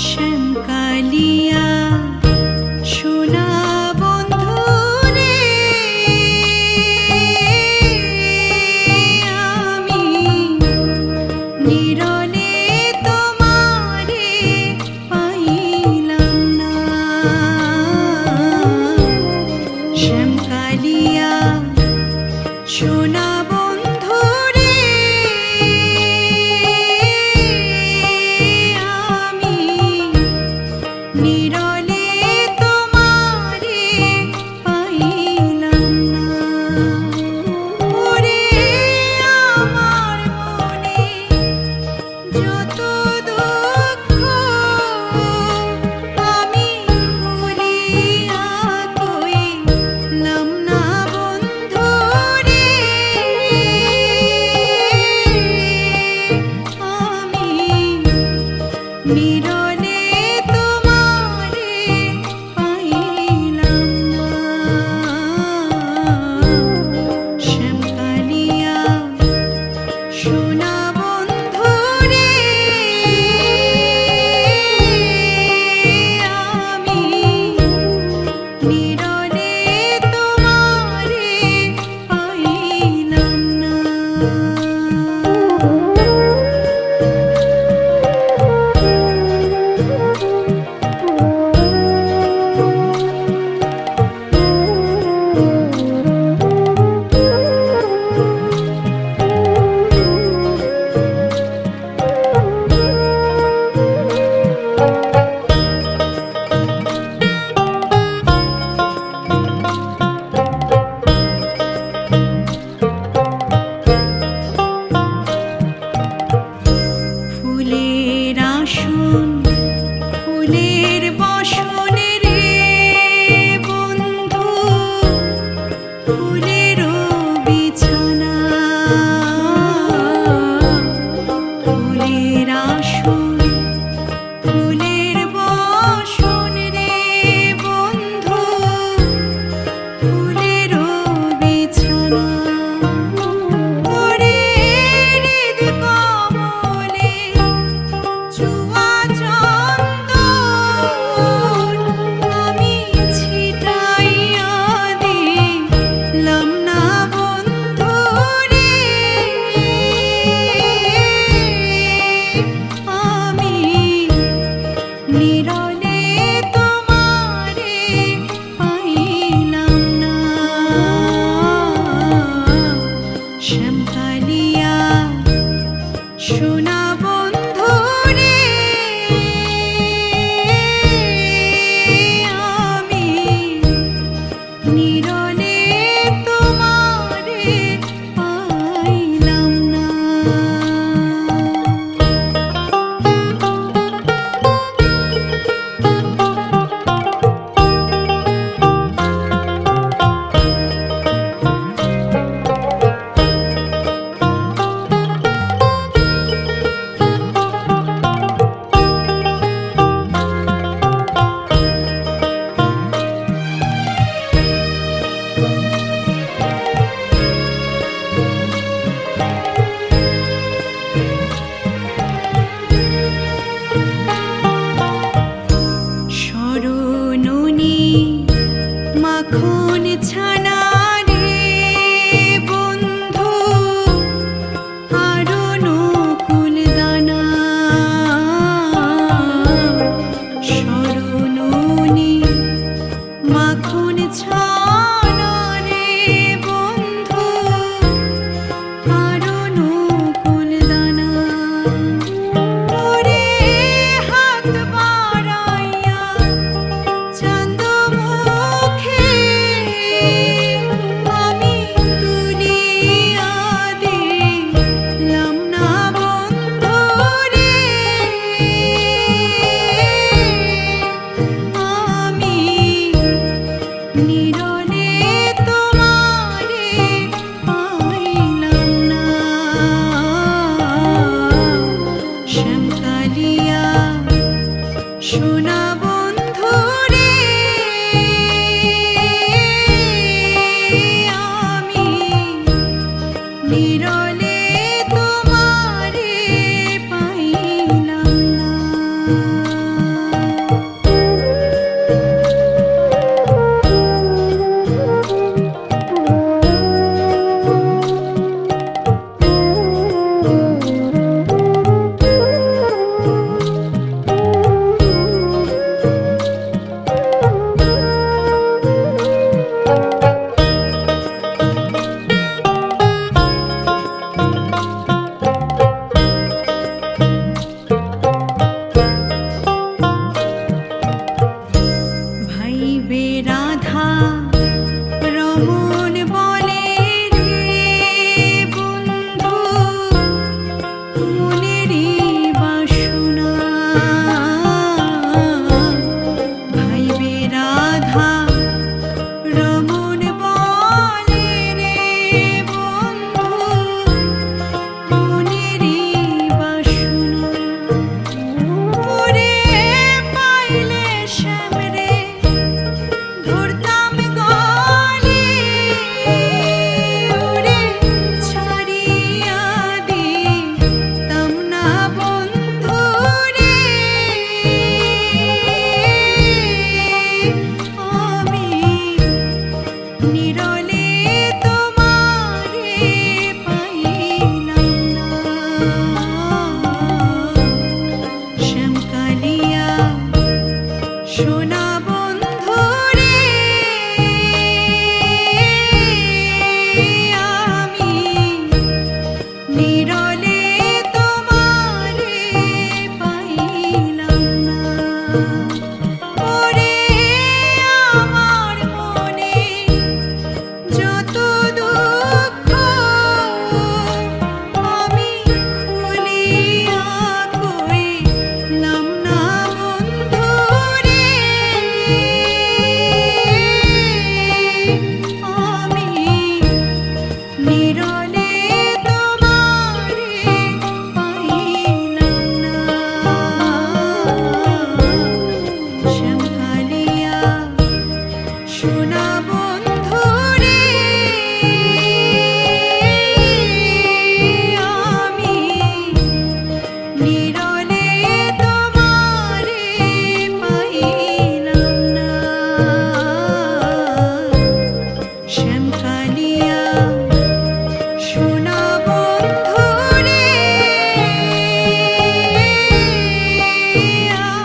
শ্যামকালিয়া সোনা বন্ধু রে, আমি নিরলে তোমারে পাইলাম না। শ্যামকালিয়া সোনা বন্ধু রে, আমি নিরলে তোমারে পাইলাম না। ওরে আমার মনে যত দুঃখ, আমি ভুলিয়া কইলাম না বন্ধু রে, আমি নিরলে তোমারে সোনা বন্ধু রে আমি নিরলে তোমারে পাইলাম না ওরে আমার মনে যত দুঃখ আমি খুলিয়া কইলাম না বন্ধু রে আমি নিরলে তোমারে পাইলাম না শ্যামকালিয়া সোনা বন্ধু রে আমি নিরলে তোমারে পাইলাম না শ্যামকালিয়া সোনা বন্ধু রে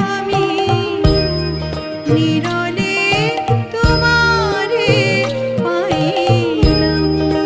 আমি নিরলে তোমারে পাইলাম না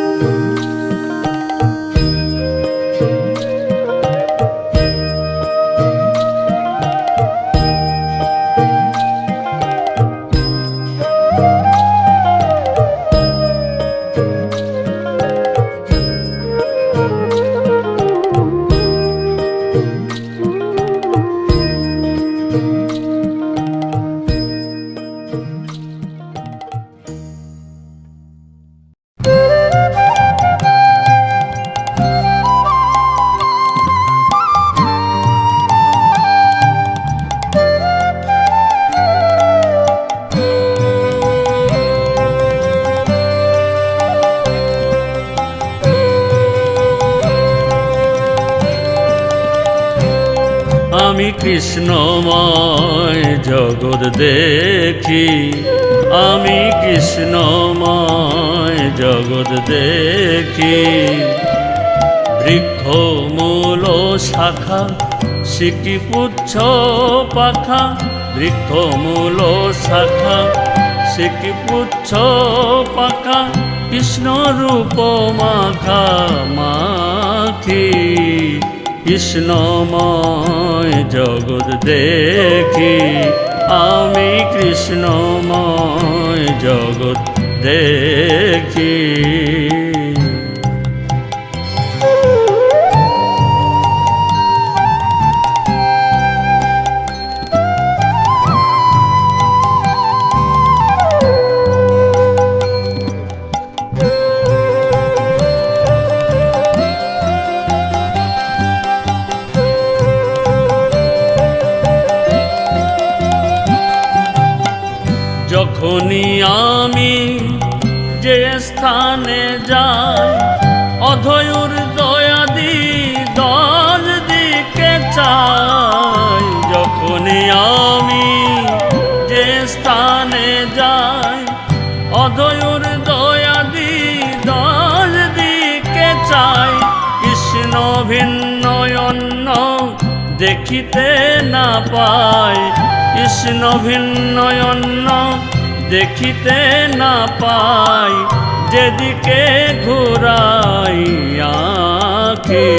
আমি কৃষ্ণময় জগৎ দেখি, আমি কৃষ্ণময় জগৎ দেখি। বৃক্ষ মূল শাখা সিকি পুচ্ছ পাখা, বৃক্ষ মূল শাখা সিকি পুচ্ছ পাখা, কৃষ্ণ রূপ মাখা মাখি। কৃষ্ণময় জগৎ দেখি, আমি কৃষ্ণময় জগৎ দেখি। যখনই আমি যে স্থানে যাই, অধয়ুর দয়াদি দল দিকে চাই। যখনই আমি যে স্থানে যাই, অধয়ুর দয়াদি দল দিকে চাই। কৃষ্ণ ভিন্ন অন্য দেখিতে না পাই, কৃষ্ণ ভিন্ন অন্য দেখিতে না পাই। যেদিকে ঘুরাই আঁখি,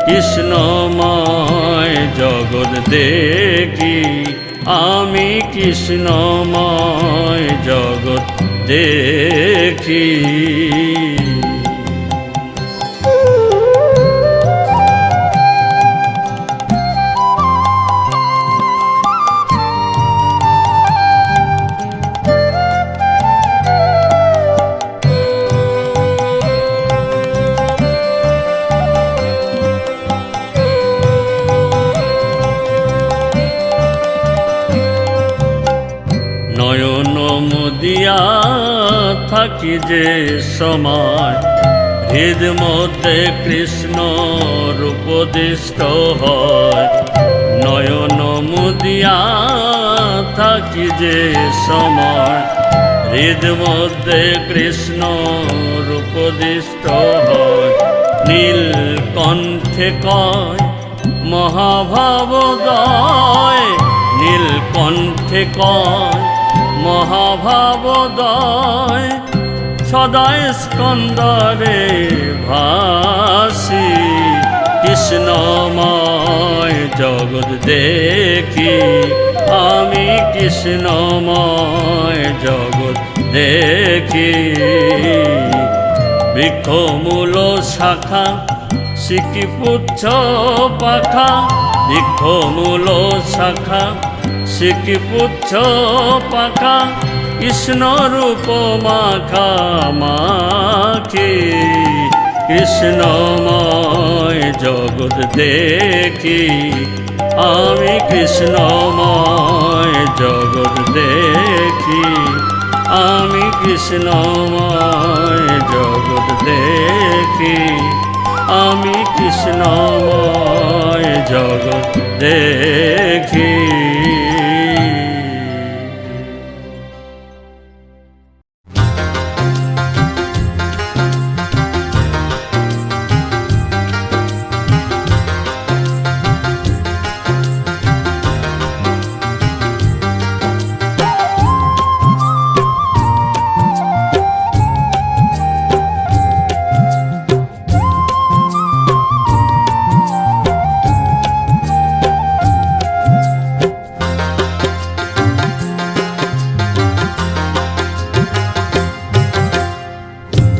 কৃষ্ণময় জগৎ দেখি, আমি কৃষ্ণময় জগৎ দেখি। নয়ন মুদিয়া থাকি যে সময়, হৃদ মধ্যে কৃষ্ণ রূপদিষ্ট হয়। নয়ন মুদিয়া থাকি যে সময়, হৃদ মধ্যে কৃষ্ণ রূপদিষ্ট হয়। নীলকণ্ঠে কয় মহাভাবদয়, নীলকণ্ঠে কয় মহাভাবোদয়, সদায় স্কন্দরে ভাসি, কৃষ্ণময় জগৎ দেখি, আমি কৃষ্ণময় জগৎ দেখি। বৃক্ষমূল শাখা সিকিপুচ্ছ পাখা, বৃক্ষমূল শাখা সিকিপুচ্ছ পাখা, কৃষ্ণরূপ মাখা মাখি, কৃষ্ণময় জগৎ দেখি, আমি কৃষ্ণময় জগৎ দেখি, আমি কৃষ্ণময় জগৎ দেখি, আমি কৃষ্ণময় জগৎ দেখি।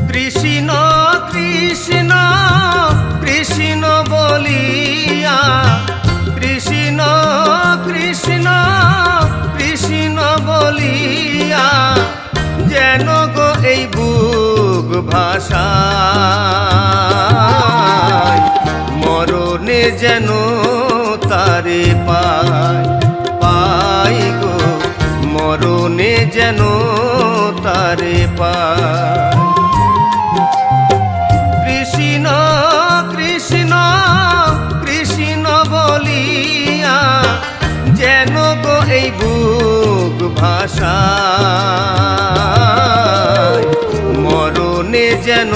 কৃষ্ণ কৃষ্ণ কৃষ্ণ বলিয়া, কৃষ্ণ কৃষ্ণ কৃষ্ণ বলিয়া, যেন গো এই বুক ভাষায়, মরণে যেন তারে পাই, পাই গো মরণে যেন তারে পাই। কৃষ্ণ কৃষ্ণ কৃষ্ণ বলিয়া, যেন গো এই বুক ভাষায়, মরণে যেন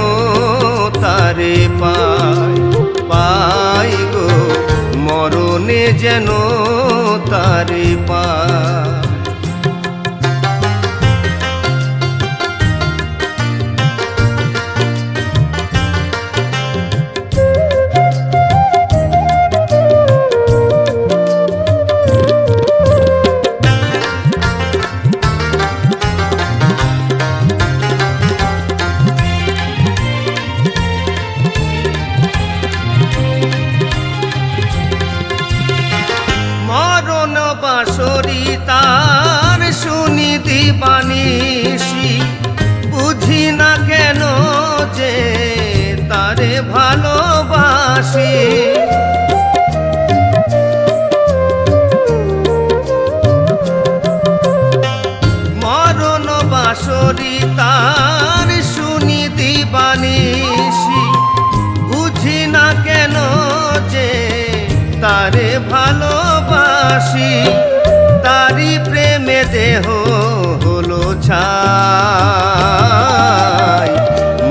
তারে পাই, পাই গো মরণে যেন তারে পাই। মরণ বাঁশরি তার শুনি দিবানিসি, বুঝি না কেন যে তারে ভালোবাসি। মরণ বাঁশরি তার শুনি দিবানিসি, বুঝি না কেন যে তারে ভালোবাসি। তারি প্রেমে দেহ হলো ছাই,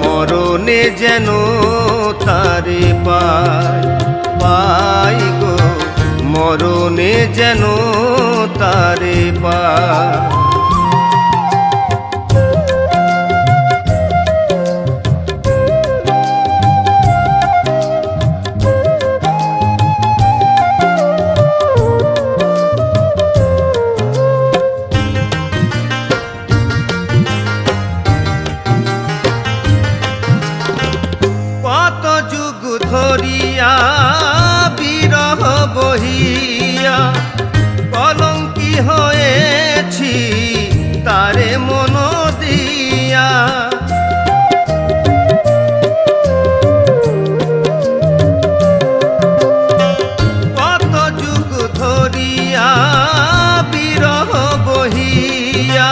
মরণে যেন তারে পাই, পাই গো মরণে যেন তারে পাই। কত যুগ ধরিয়া বিরহ বহিয়া, কলঙ্কি হয়েছি তারে মন দিয়া। কত যুগ ধরিয়া বিরহ বহিয়া,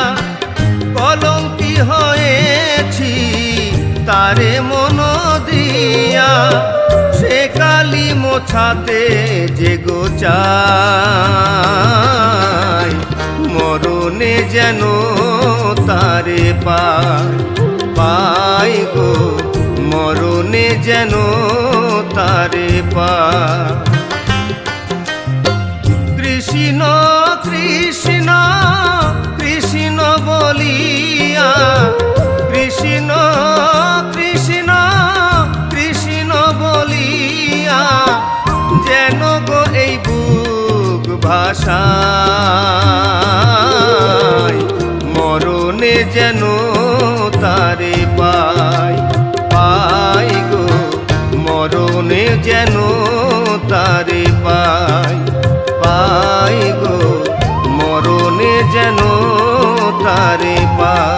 কলঙ্কি হয়েছি তারে মন দিয়া। সে কালি মোছাতে যে গো চাই, মরণে যেন তারে পাই, পাই গো মরণে যেন তারে পাই। কৃষ্ণ কৃষ্ণ কৃষ্ণ বলিয়া কৃষ্ণ কৃষ্ণ কৃষ্ণ বলিয়া যেন গো এই বুক ভাষায় মরণে যেন তারে পাই পাই গো মরণে যেন তারে পাই পাই গো মরণে যেন তারে পাই।